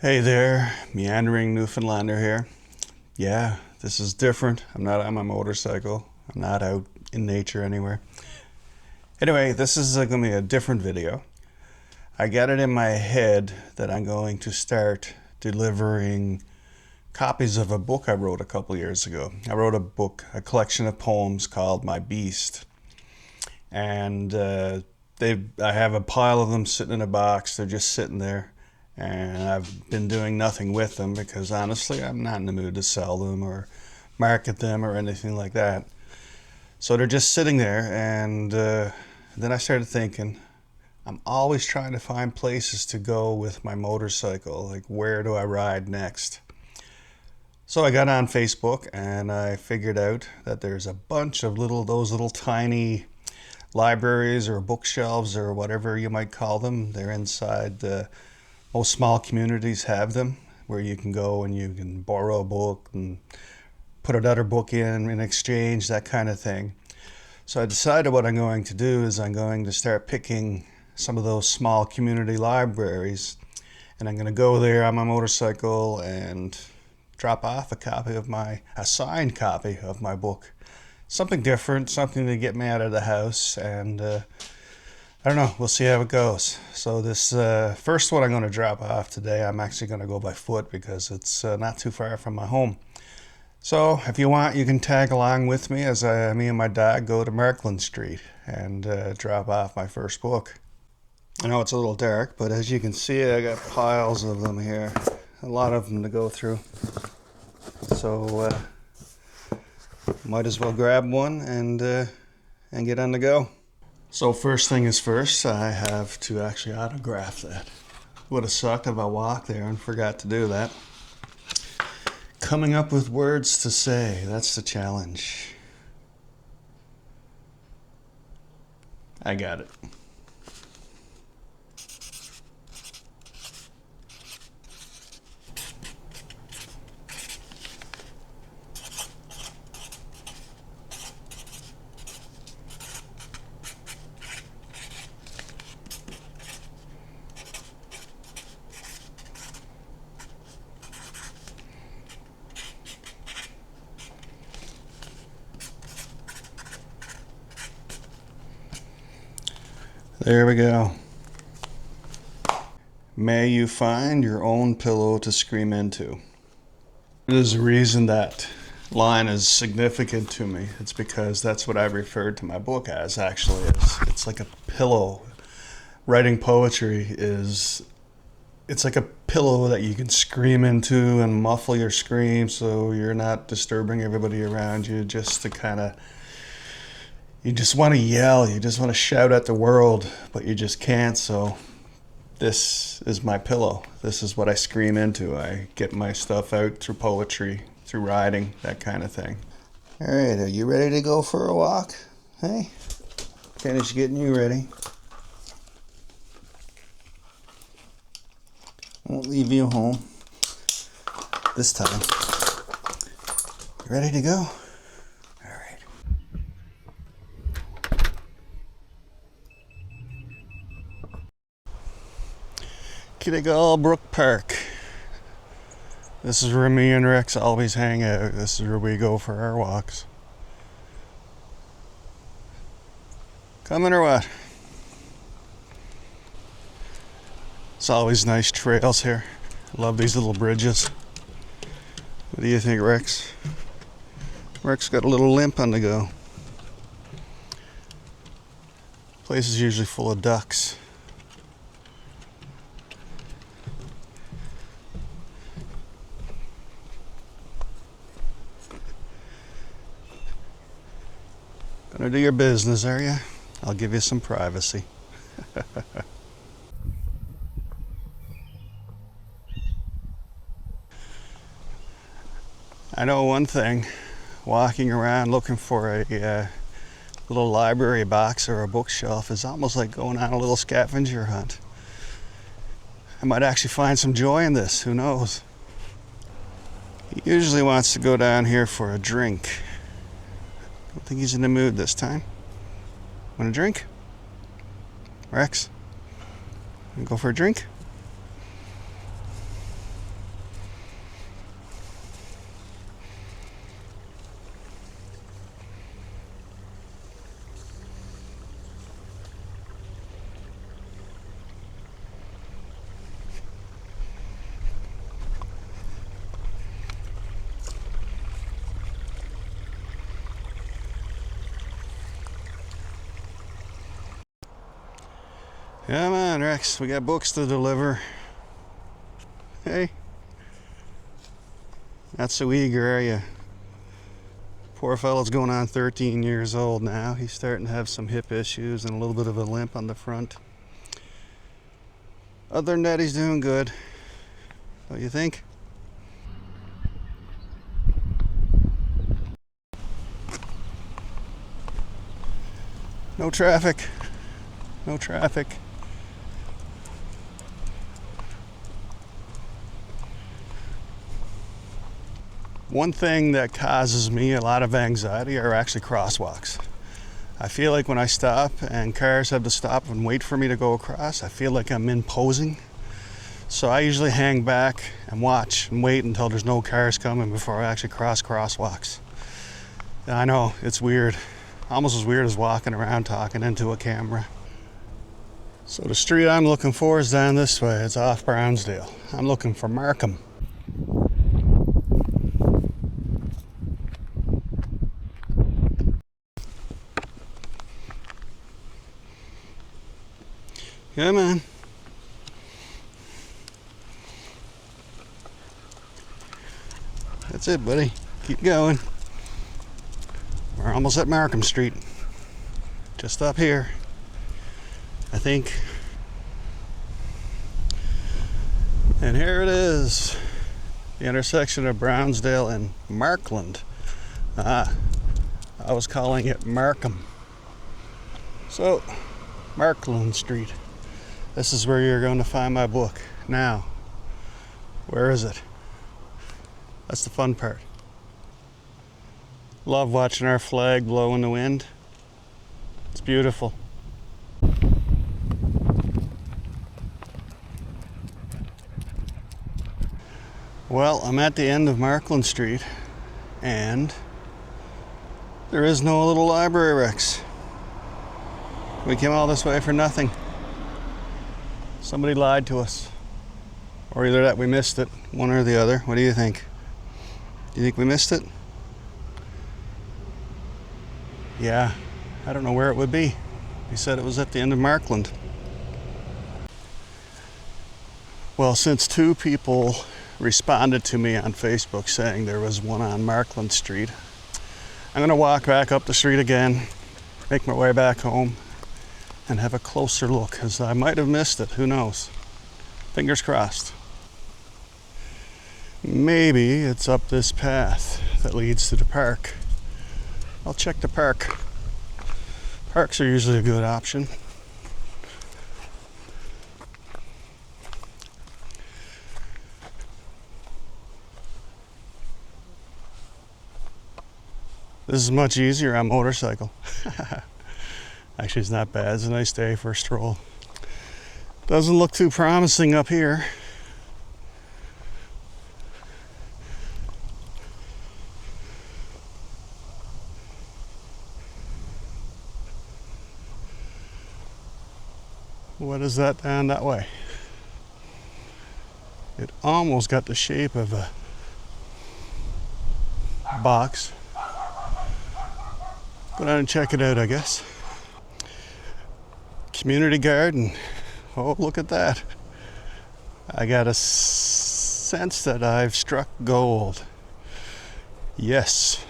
Hey there, meandering Newfoundlander here. Yeah, this is different. I'm not on my motorcycle. I'm not out in nature anywhere. Anyway, this is going to be a different video. I got it in my head that I'm going to start delivering copies of a book I wrote a couple years ago. I wrote a book, a collection of poems called My Beast. And I have a pile of them sitting in a box. They're just sitting there. And I've been doing nothing with them because honestly I'm not in the mood to sell them or market them or anything like that. So they're just sitting there, and then I started thinking, I'm always trying to find places to go with my motorcycle. Like, where do I ride next? So I got on Facebook and I figured out that there's a bunch of those little tiny libraries or bookshelves or whatever you might call them. They're inside most small communities have them, where you can go and you can borrow a book and put another book in exchange, that kind of thing. So I decided what I'm going to do is I'm going to start picking some of those small community libraries, and I'm going to go there on my motorcycle and drop off a signed copy of my book. Something different, something to get me out of the house, and I don't know, we'll see how it goes. So this first one I'm going to drop off today, I'm actually going to go by foot because it's not too far from my home. So if you want, you can tag along with me as me and my dog go to Markland Street and drop off my first book. I know it's a little dark, but as you can see, I got piles of them here. A lot of them to go through. So might as well grab one and get on the go. So first thing is first, I have to actually autograph that. Would have sucked if I walked there and forgot to do that. Coming up with words to say, that's the challenge. I got it. There we go. May you find your own pillow to scream into. There's a reason that line is significant to me. It's because that's what I referred to my book as, actually. It's like a pillow. Writing poetry it's like a pillow that you can scream into and muffle your scream so you're not disturbing everybody around you, just to kind of, you just want to yell, you just want to shout at the world, but you just can't. So this is my pillow. This is what I scream into. I get my stuff out through poetry, through writing, that kind of thing. All right, are you ready to go for a walk? Hey, finish getting you ready. Won't leave you home this time. You ready to go? Kittigal Brook Park. This is where me and Rex always hang out. This is where we go for our walks. Coming or what? It's always nice trails here. Love these little bridges. What do you think, Rex? Rex got a little limp on the go. Place is usually full of ducks. Gonna do your business, are you? I'll give you some privacy. I know one thing, walking around looking for a little library box or a bookshelf is almost like going on a little scavenger hunt. I might actually find some joy in this, who knows? He usually wants to go down here for a drink. I don't think he's in the mood this time. Want a drink? Rex? Wanna go for a drink? Come on, Rex, we got books to deliver. Hey. Not so eager, are you? Poor fellow's going on 13 years old now. He's starting to have some hip issues and a little bit of a limp on the front. Other than that, he's doing good. Don't you think? No traffic. No traffic. One thing that causes me a lot of anxiety are actually crosswalks. I feel like when I stop and cars have to stop and wait for me to go across, I feel like I'm imposing. So I usually hang back and watch and wait until there's no cars coming before I actually cross crosswalks. I know, it's weird. Almost as weird as walking around talking into a camera. So the street I'm looking for is down this way. It's off Brownsdale. I'm looking for Markham. Come on. That's it, buddy. Keep going. We're almost at Markham Street. Just up here, I think. And here it is. The intersection of Brownsdale and Markland. I was calling it Markham. So, Markland Street. This is where you're going to find my book. Now, where is it? That's the fun part. Love watching our flag blow in the wind. It's beautiful. Well, I'm at the end of Markland Street, and there is no little library, Rex. We came all this way for nothing. Somebody lied to us. Or either that we missed it, one or the other. What do you think? Do you think we missed it? Yeah, I don't know where it would be. He said it was at the end of Markland. Well, since 2 people responded to me on Facebook saying there was one on Markland Street, I'm going to walk back up the street again, make my way back home, and have a closer look, because I might have missed it. Who knows? Fingers crossed. Maybe it's up this path that leads to the park. I'll check the park. Parks are usually a good option. This is much easier on motorcycle. Actually, it's not bad. It's a nice day for a stroll. Doesn't look too promising up here. What is that down that way? It almost got the shape of a box. Go down and check it out, I guess. Community garden. Oh, look at that. I got a sense that I've struck gold. Yes.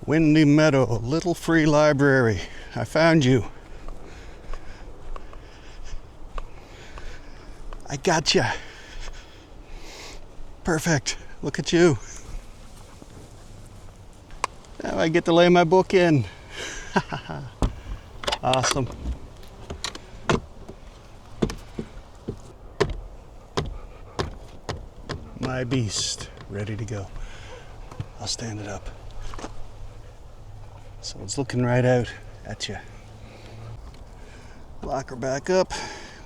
Windy Meadow, little free library. I found you. I gotcha. Perfect. Look at you. Now I get to lay my book in. Awesome. My beast, ready to go. I'll stand it up. So it's looking right out at you. Lock her back up.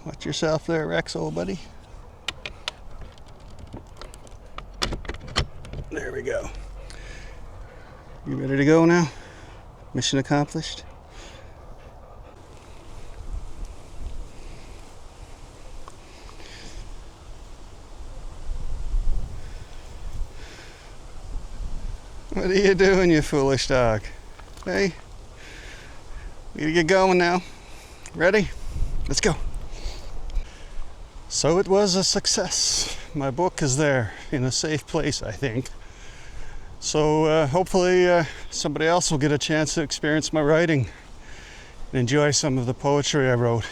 Watch yourself there, Rex, old buddy. There we go. You ready to go now? Mission accomplished? What are you doing, you foolish dog? Hey? We gotta get going now. Ready? Let's go. So it was a success. My book is there in a safe place, I think. So hopefully somebody else will get a chance to experience my writing and enjoy some of the poetry I wrote.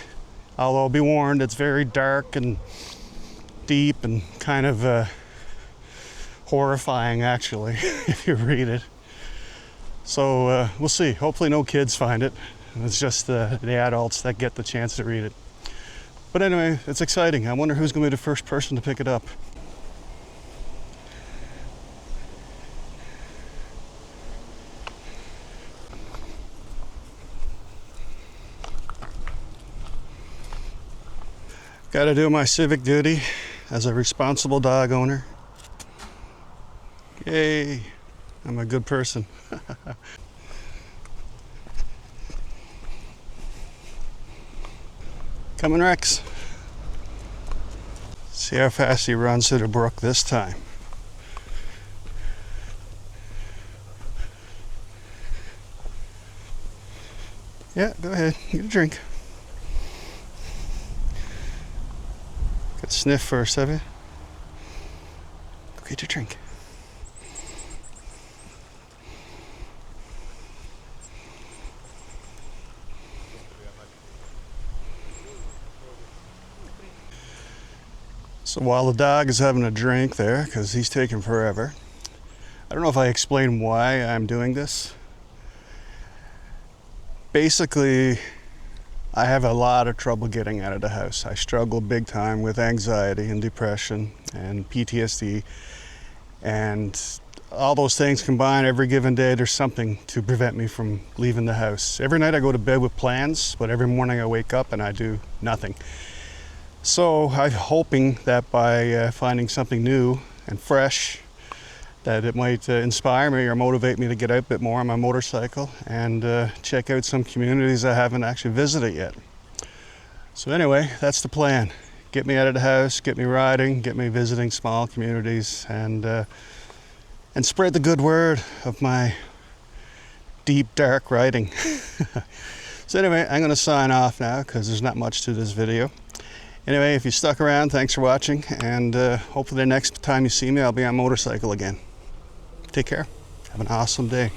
Although be warned, it's very dark and deep and kind of horrifying actually if you read it. So we'll see. Hopefully no kids find it. It's just the adults that get the chance to read it. But anyway, it's exciting. I wonder who's going to be the first person to pick it up. Got to do my civic duty as a responsible dog owner. Yay, I'm a good person. Coming, Rex. See how fast he runs through the brook this time. Yeah, go ahead, get a drink. Got a sniff first, have you? Go get your drink. So while the dog is having a drink there, because he's taking forever, I don't know if I explained why I'm doing this. Basically, I have a lot of trouble getting out of the house. I struggle big time with anxiety and depression and PTSD, and all those things combined, every given day there's something to prevent me from leaving the house. Every night I go to bed with plans, but every morning I wake up and I do nothing. So I'm hoping that by finding something new and fresh, that it might inspire me or motivate me to get out a bit more on my motorcycle and check out some communities I haven't actually visited yet. So anyway, that's the plan. Get me out of the house, get me riding, get me visiting small communities, and spread the good word of my deep, dark writing. So anyway, I'm going to sign off now because there's not much to this video. Anyway, if you stuck around, thanks for watching, and hopefully the next time you see me, I'll be on a motorcycle again. Take care. Have an awesome day.